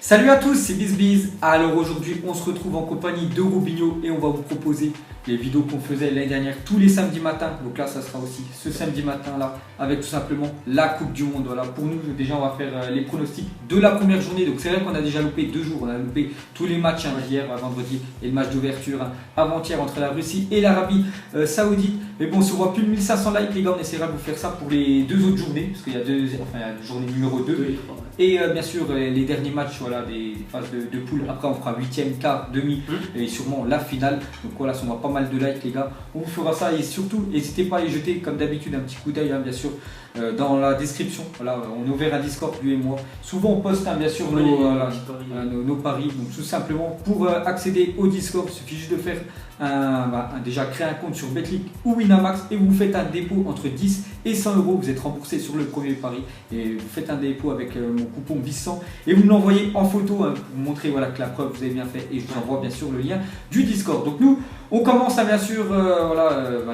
Salut à tous, c'est BizBiz. Alors aujourd'hui, on se retrouve en compagnie de Robinho et on va vous proposer les vidéos qu'on faisait l'année dernière tous les samedis matins. Donc là, ça sera aussi ce samedi matin là avec tout simplement la Coupe du Monde. Voilà, pour nous, déjà, on va faire les pronostics de la première journée. Donc c'est vrai qu'on a déjà loupé 2 jours. On a loupé tous les matchs hier, vendredi et le match d'ouverture avant-hier entre la Russie et l'Arabie Saoudite. Mais bon, si on voit plus de 1500 likes, les gars, on essaiera de vous faire ça pour les 2 autres journées parce qu'il y a la journée numéro 2 et bien sûr les derniers matchs. Voilà, des phases de poule. Après, on fera 8e, quart, demi et sûrement la finale. Donc voilà, si on voit pas mal de likes, les gars, on vous fera ça. Et surtout, n'hésitez pas à y jeter, comme d'habitude, un petit coup d'œil, bien sûr, dans la description. Voilà, on a ouvert un Discord, lui et moi. Souvent, on poste, bien sûr, nos paris. Donc, tout simplement, pour accéder au Discord, il suffit juste de faire déjà créer un compte sur Betclic ou Winamax et vous faites un dépôt entre 10 et 100 euros. Vous êtes remboursé sur le premier pari et vous faites un dépôt avec mon coupon BIZ100 et vous me l'envoyez en photo pour vous montrer que la preuve vous avez bien fait et je vous envoie bien sûr le lien du Discord. Donc nous on commence bien sûr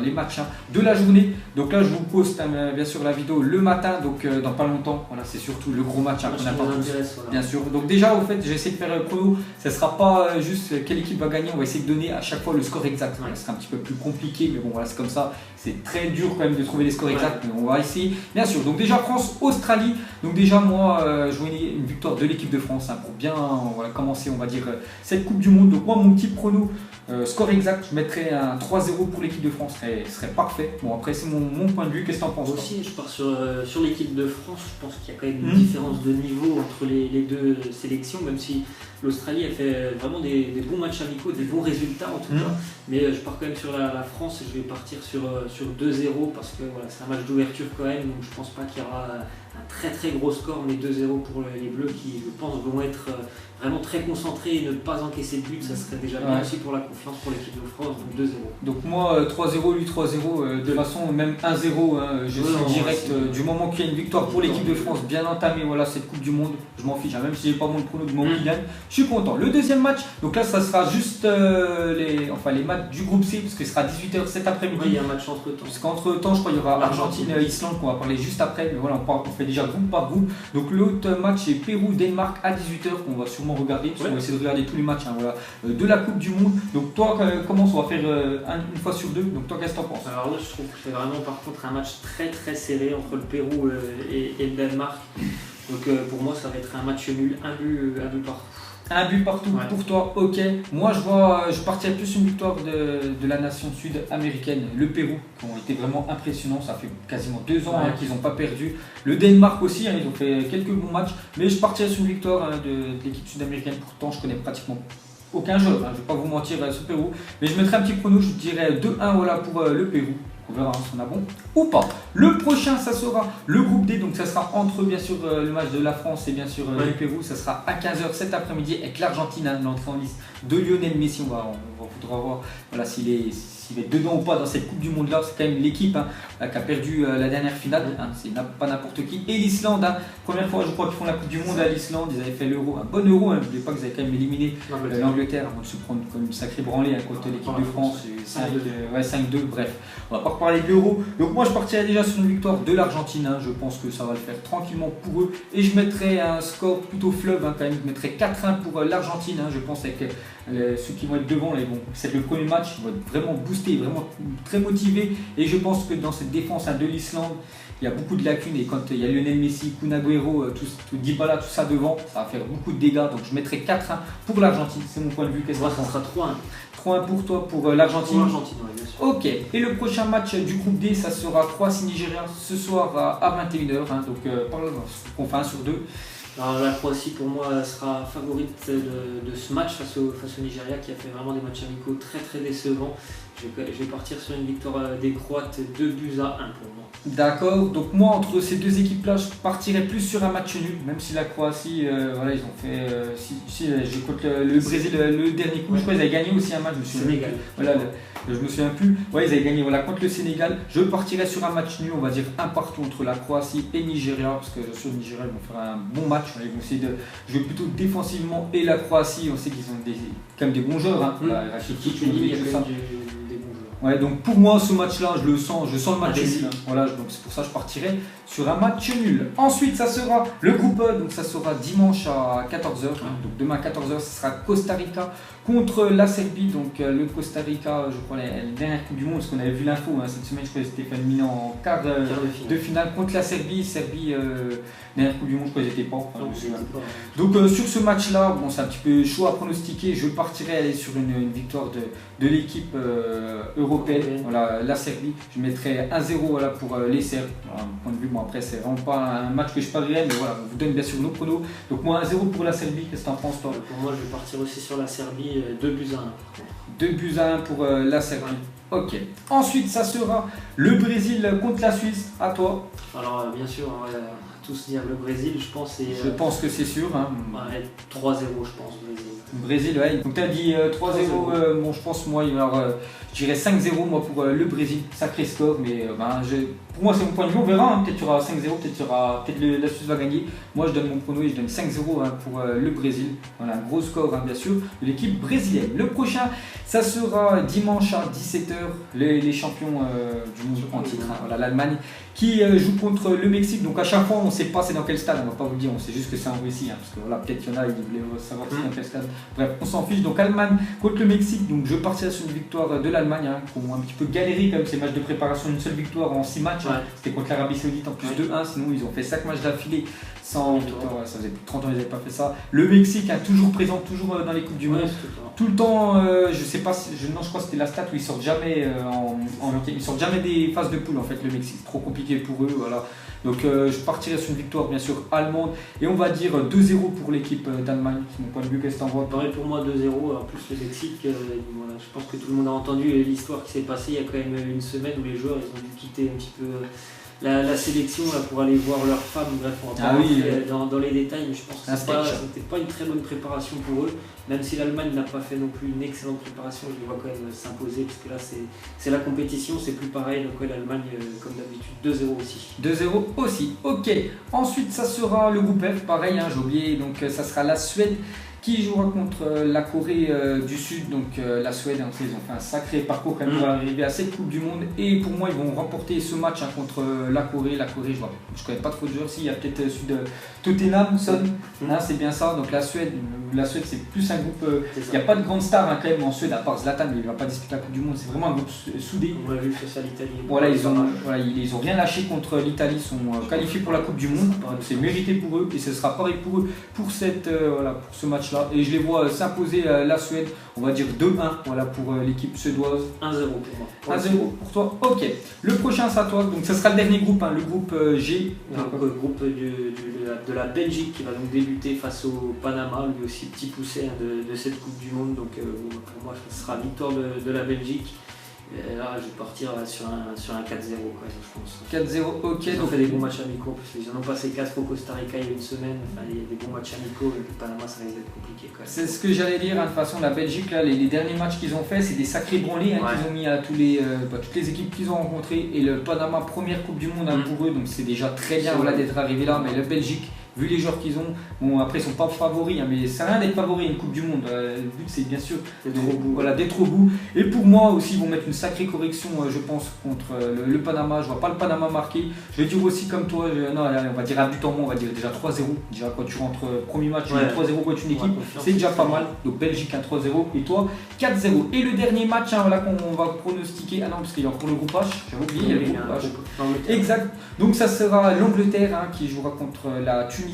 les matchs de la journée. Donc là je vous poste bien sûr la vidéo le matin, donc dans pas longtemps. Voilà, c'est surtout le gros match qu'on attend tous, bien sûr. Donc déjà au fait j'ai essayé de faire le prono. Ça sera pas juste quelle équipe va gagner, on va essayer de donner à chaque fois le score exact. Ça sera un petit peu plus compliqué, mais bon voilà, c'est comme ça. C'est très dur quand même de trouver les scores exacts, mais on va essayer bien sûr. Donc déjà France-Australie. Donc déjà moi je vois une victoire de l'équipe de France pour bien commencer on va dire cette Coupe du Monde. Donc moi mon petit prono score exact, je mettrais un 3-0 pour l'équipe de France, serait parfait. Bon après c'est mon point de vue, qu'est-ce que tu en penses? Moi aussi je pars sur l'équipe de France. Je pense qu'il y a quand même une différence de niveau entre les deux sélections, même si l'Australie a fait vraiment des bons matchs amicaux, des bons résultats en tout cas. Mais je pars quand même sur la France et je vais partir sur 2-0 parce que voilà, c'est un match d'ouverture quand même, donc je pense pas qu'il y aura un très gros score, mais 2-0 pour les Bleus qui je pense vont être vraiment très concentrés et ne pas encaisser de but, ça serait déjà bien aussi pour la confiance pour l'équipe de France, donc 2-0. Donc moi 3-0, lui 3-0, de toute façon même 1-0, je suis direct, du moment qu'il y a une victoire pour l'équipe de France bien entamée, voilà cette Coupe du Monde, je m'en fiche, même si j'ai pas mon prono de mon Kylian, je suis content. Le deuxième match, donc là ça sera juste les matchs du groupe C, parce qu'il sera 18h cet après-midi. Il y a un match entre temps. Parce qu'entre temps, je crois qu'il y aura Argentine-Islande qu'on va parler juste après, mais voilà, on fait déjà groupe par groupe. Donc l'autre match est Pérou-Danemark à 18h qu'on va sûrement regarder, parce qu'on va essayer de regarder tous les matchs de la Coupe du Monde. Donc toi, comment on va faire une fois sur deux? Donc toi, qu'est-ce que tu en penses? Alors là, je trouve que c'est vraiment par contre un match très serré entre le Pérou et le Danemark. Donc pour moi, ça va être un match nul, un but partout. Un but partout pour toi, ok. Moi je partirais plus une victoire de la nation sud-américaine, le Pérou, qui ont été vraiment impressionnants. Ça fait quasiment 2 ans qu'ils n'ont pas perdu. Le Danemark aussi, ils ont fait quelques bons matchs. Mais je partirais sur une victoire de l'équipe sud-américaine. Pourtant, je connais pratiquement aucun joueur, je ne vais pas vous mentir, ce Pérou. Mais je mettrai un petit prono, je dirais 2-1 pour le Pérou. On verra si on a bon ou pas. Le prochain, ça sera le groupe D. Donc ça sera entre bien sûr le match de la France et bien sûr le Pérou. Ça sera à 15h cet après-midi avec l'Argentine, l'entrée en liste de Lionel Messi. On faudra voir s'il est dedans ou pas dans cette Coupe du Monde là. C'est quand même l'équipe qui a perdu la dernière finale. C'est pas n'importe qui. Et l'Islande, première fois je crois qu'ils font la Coupe du Monde à l'Islande. Ils avaient fait l'Euro, un bon Euro. N'oubliez pas qu'ils avaient quand même éliminé l'Angleterre avant de se prendre comme une sacrée branlée contre l'équipe de France. 5-2, bref. On va pas reparler de l'Euro. Donc moi je partirais déjà sur une victoire de l'Argentine. Je pense que ça va le faire tranquillement pour eux. Et je mettrais un score plutôt fleuve quand même. Je mettrais 4-1 pour l'Argentine. Je pense avec ceux qui vont être devant, c'est le premier match. Ils vont être vraiment boostés, vraiment très motivés. Et je pense que dans cette défense de l'Islande, il y a beaucoup de lacunes. Et quand il y a Lionel Messi, Kun Agüero, tout Dybala, tout ça devant, ça va faire beaucoup de dégâts. Donc je mettrais 4-1 pour l'Argentine. C'est mon point de vue. Qu'est-ce que ça sera 3-1. 3-1 pour toi, pour l'Argentine. Pour l'Argentine, oui, bien sûr. Ok, et le prochain match du groupe D, ça sera Croatie-Nigeria ce soir à 21h. Donc on fait 1 sur 2. Alors, la Croatie pour moi sera favorite de ce match face au Nigeria qui a fait vraiment des matchs amicaux très décevants. Je vais partir sur une victoire des Croates 2-1 pour moi. D'accord, donc moi entre ces deux équipes là je partirais plus sur un match nul, même si la Croatie ils ont fait j'ai contre le Brésil le dernier coup, je crois qu'ils avaient gagné aussi un match, Sénégal. Je me souviens plus, ils avaient gagné contre le Sénégal. Je partirais sur un match nul, on va dire un partout entre la Croatie et Nigeria, parce que sur le Nigeria ils vont faire un bon match, ils vont essayer de jouer plutôt défensivement, et la Croatie on sait qu'ils ont quand même des bons joueurs, Rakitic, tout ça. Ouais, donc pour moi, ce match-là, je sens le match Indécis. nul. Voilà, donc c'est pour ça que je partirai sur un match nul. Ensuite, ça sera le groupe E, donc ça sera dimanche à 14h. Donc demain à 14h, ce sera Costa Rica contre la Serbie. Donc le Costa Rica, je crois, la dernière Coupe du Monde, parce qu'on avait vu l'info cette semaine, je crois qu'ils s'étaient fait éliminer en quart de finale contre la Serbie. Dernière Coupe du Monde, je crois qu'ils n'étaient pas. Enfin, Non, je me souviens. c'est pas- Donc sur ce match-là, bon, c'est un petit peu chaud à pronostiquer. Je partirai aller sur une victoire de l'équipe européenne, voilà, la Serbie. Je mettrai 1-0 voilà, pour les Serbes. Voilà, mon point de vue, bon, après, c'est vraiment pas un match que je parierais, mais voilà, on vous donne bien sûr nos pronos. Donc moi 1-0 pour la Serbie, qu'est-ce que t'en penses toi? Pour moi, je vais partir aussi sur la Serbie, 2-1. 2-1 pour la Serbie. Ok. Ensuite, ça sera le Brésil contre la Suisse. À toi. Alors, bien sûr, on va tous dire le Brésil, je pense. Et, Je pense que c'est sûr. Hein. ouais, 3-0, je pense, Brésil. Brésil, ouais. Donc tu as dit 3-0, bon je pense moi, alors, je dirais 5-0 moi pour le Brésil, sacré score, mais pour moi c'est mon point de vue, on verra, hein. Peut-être qu'il y aura 5-0, peut-être la Suisse va gagner. Moi je donne mon prono et je donne 5-0 hein, pour le Brésil. Voilà, un gros score hein, bien sûr de l'équipe brésilienne. Le prochain, ça sera dimanche à 17h, les champions du monde en titre, hein. Voilà, l'Allemagne qui joue contre le Mexique. Donc à chaque fois on ne sait pas c'est dans quel stade, on va pas vous le dire, on sait juste que c'est en Russie, hein, parce que voilà, peut-être qu'il y en a, ils voulaient savoir c'est dans quel stade. Bref, on s'en fiche. Donc Allemagne contre le Mexique, donc je partirai sur une victoire de l'Allemagne, hein, qui ont un petit peu galéré comme ces matchs de préparation, une seule victoire en 6 matchs, hein. C'était contre l'Arabie Saoudite en plus 2-1, sinon ils ont fait 5 matchs d'affilée sans victoire, ça faisait plus de 30 ans qu'ils n'avaient pas fait ça. Le Mexique, hein, toujours présent, toujours dans les Coupes du Monde, tout le temps, je sais pas, non je crois que c'était la stat où ils sortent jamais ils sortent jamais des phases de poule en fait le Mexique, c'est trop compliqué pour eux, voilà. Donc je partirai sur une victoire bien sûr allemande et on va dire 2-0 pour l'équipe d'Allemagne, c'est mon point de vue, qu'est-ce que t'en vois? Pareil pour moi 2-0, en plus le Mexique, voilà, je pense que tout le monde a entendu l'histoire qui s'est passée il y a quand même une semaine où les joueurs ils ont dû quitter un petit peu la sélection là, pour aller voir leurs femmes, bref on va pas rentrer dans les détails, mais je pense que c'était pas une très bonne préparation pour eux, même si l'Allemagne n'a pas fait non plus une excellente préparation, je les vois quand même s'imposer, parce que là c'est la compétition, c'est plus pareil, donc ouais, l'Allemagne comme d'habitude 2-0 aussi. 2-0 aussi, ok. Ensuite ça sera le groupe F, pareil, hein, j'ai oublié, donc ça sera la Suède qui jouera contre la Corée du Sud. Donc la Suède, hein, ils ont fait un sacré parcours quand même pour arriver à cette Coupe du Monde. Et pour moi, ils vont remporter ce match hein, contre la Corée. La Corée, je connais pas trop de joueurs. Si, il y a peut-être celui de Tottenham, Son, hein, c'est bien ça. Donc la Suède c'est plus un groupe. Il n'y a pas de grande star hein, quand même en Suède, à part Zlatan, mais il ne va pas disputer la Coupe du Monde. C'est vraiment un groupe soudé. On l'a vu face à l'Italie. Voilà, ils ont rien lâché contre l'Italie. Ils sont qualifiés pour la Coupe du Monde. C'est mérité pour eux et ce sera pareil pour eux pour pour ce match-là. Et je les vois s'imposer la Suède, on va dire 2-1 voilà, pour l'équipe suédoise. 1-0 pour moi. 1-0 pour toi, ok. Le prochain c'est à toi, donc ça sera le dernier groupe, hein, le groupe G. Donc, le groupe de la Belgique qui va donc débuter face au Panama, lui aussi petit poussé hein, de cette Coupe du Monde. Donc pour moi ce sera victoire de la Belgique. Et là, je vais partir sur un 4-0 quand même, je pense. 4-0, ok. Ils ont fait des bons matchs amicaux, parce qu'ils en ont passé 4 au Costa Rica il y a une semaine. Enfin, il y a des bons matchs amicaux, et le Panama, ça risque d'être compliqué quand même. C'est ce que j'allais dire, hein, de toute façon, la Belgique, là, les derniers matchs qu'ils ont fait, c'est des sacrés branlés hein, qu'ils ont mis à toutes les équipes qu'ils ont rencontrées. Et le Panama, première Coupe du Monde hein, pour eux, donc c'est déjà très bien voilà, d'être arrivé là. Mais la Belgique, vu les joueurs qu'ils ont, bon après ils sont pas favoris, hein, mais c'est rien d'être favori à une Coupe du Monde. Le but c'est bien sûr d'être au bout. Et pour moi aussi ils vont mettre une sacrée correction, je pense, contre le Panama. Je vois pas le Panama marquer. Je vais dire aussi comme toi, non, on va dire un but en moins, on va dire déjà 3-0. Déjà quand tu rentres premier match, 3-0 contre une équipe, c'est déjà pas mal. Donc Belgique un 3-0 et toi 4-0. Et le dernier match hein, voilà, qu'on va pronostiquer, ah non parce qu'il y a encore le groupe H, j'avais oublié, il y avait le groupe H. Exact. Donc ça sera l'Angleterre hein, qui jouera contre la Tunisie.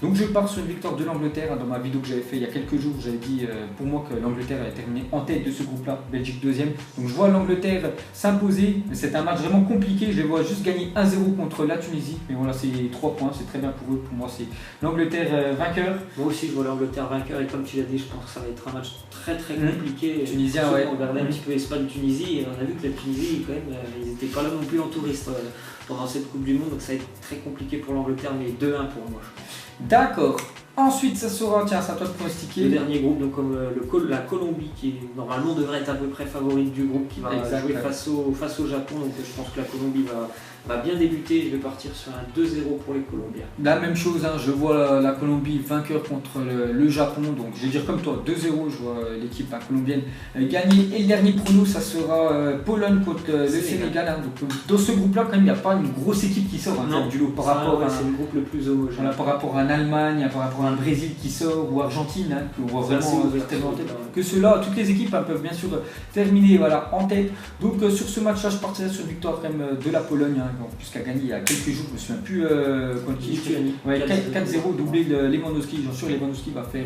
Donc je pars sur une victoire de l'Angleterre. Dans ma vidéo que j'avais fait il y a quelques jours, j'avais dit pour moi que l'Angleterre allait terminer en tête de ce groupe-là, Belgique deuxième. Donc je vois l'Angleterre s'imposer, mais c'est un match vraiment compliqué. Je les vois juste gagner 1-0 contre la Tunisie. Mais voilà, c'est 3 points, c'est très bien pour eux. Pour moi, c'est l'Angleterre vainqueur. Moi aussi, je vois l'Angleterre vainqueur et comme tu l'as dit, je pense que ça va être un match très compliqué. Tunisien, ouais. On regardait un petit peu Espagne-Tunisie et on a vu que la Tunisie, quand même, ils n'étaient pas là non plus en touriste pendant cette Coupe du Monde. Donc ça va être très compliqué pour l'Angleterre, mais 2-1 pour moi, je pense. D'accord. Ensuite, ça sera, tiens, c'est à toi de pronostiquer. Le dernier groupe, donc comme la Colombie, qui normalement devrait être à peu près favorite du groupe, qui va jouer face au Japon. Donc je pense que la Colombie va bien débuter. Je vais partir sur un 2-0 pour les Colombiens. La même chose, hein, je vois la Colombie vainqueur contre le Japon, donc je vais dire comme toi 2-0, je vois l'équipe colombienne gagner. Et le dernier prono, ça sera Pologne contre le Sénégal. Hein. Donc, dans ce groupe-là, quand même, il n'y a pas une grosse équipe qui sort hein, du lot par rapport c'est le groupe le plus homogène. Voilà, par rapport à un Allemagne, par rapport à un Brésil qui sort ou Argentine, hein, qu'on voit vraiment tellement en tête. Que ceux-là, toutes les équipes hein, peuvent bien sûr terminer voilà, en tête. Donc sur ce match-là, je partirai sur une victoire quand même de la Pologne, hein, puisqu'elle a gagné il y a quelques jours, je me souviens plus contre qui. Ouais, 4-0, doublé de Lewandowski. J'en suis sûr Lewandowski va faire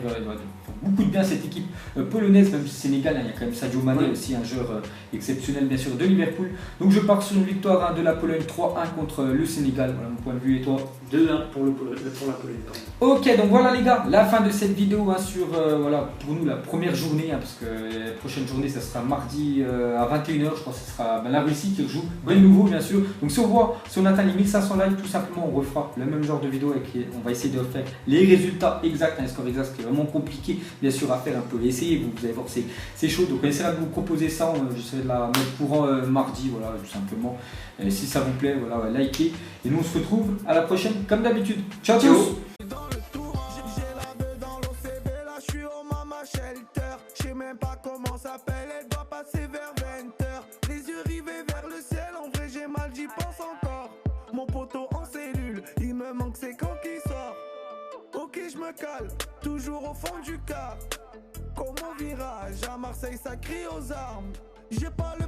beaucoup de bien à cette équipe polonaise, même si Sénégal, hein, il y a quand même Sadio Mané aussi, un joueur exceptionnel bien sûr de Liverpool. Donc je pars sur une victoire hein, de la Pologne 3-1 contre le Sénégal. Voilà mon point de vue et toi 2-1 pour la Pologne. Ok, donc voilà les gars, la fin de cette vidéo hein, sur voilà, pour nous la première journée, hein, parce que la prochaine journée ça sera mardi à 21h, je crois que ce sera la Russie qui rejoue, de nouveau bien sûr. Donc si on atteint les 1500 likes, tout simplement on refera le même genre de vidéo avec on va essayer de faire les résultats exacts, un score exact, ce qui est vraiment compliqué bien sûr à faire, un peu essayer, vous allez voir c'est chaud, donc on essaiera de vous proposer ça, j'essaierai de la mettre courant mardi, voilà tout simplement. Si ça vous plaît, voilà, likez. Et nous on se retrouve à la prochaine comme d'habitude. Ciao ciao. Je sais même pas comment s'appelle, elle doit passer vers 20h. Les yeux rivés vers le ciel, en vrai j'ai mal, j'y pense encore. Mon poteau en cellule, il me manque c'est quand qui sort. Ok je me cale, toujours au fond du car. Comme au virage, à Marseille ça crie aux armes. J'ai pas le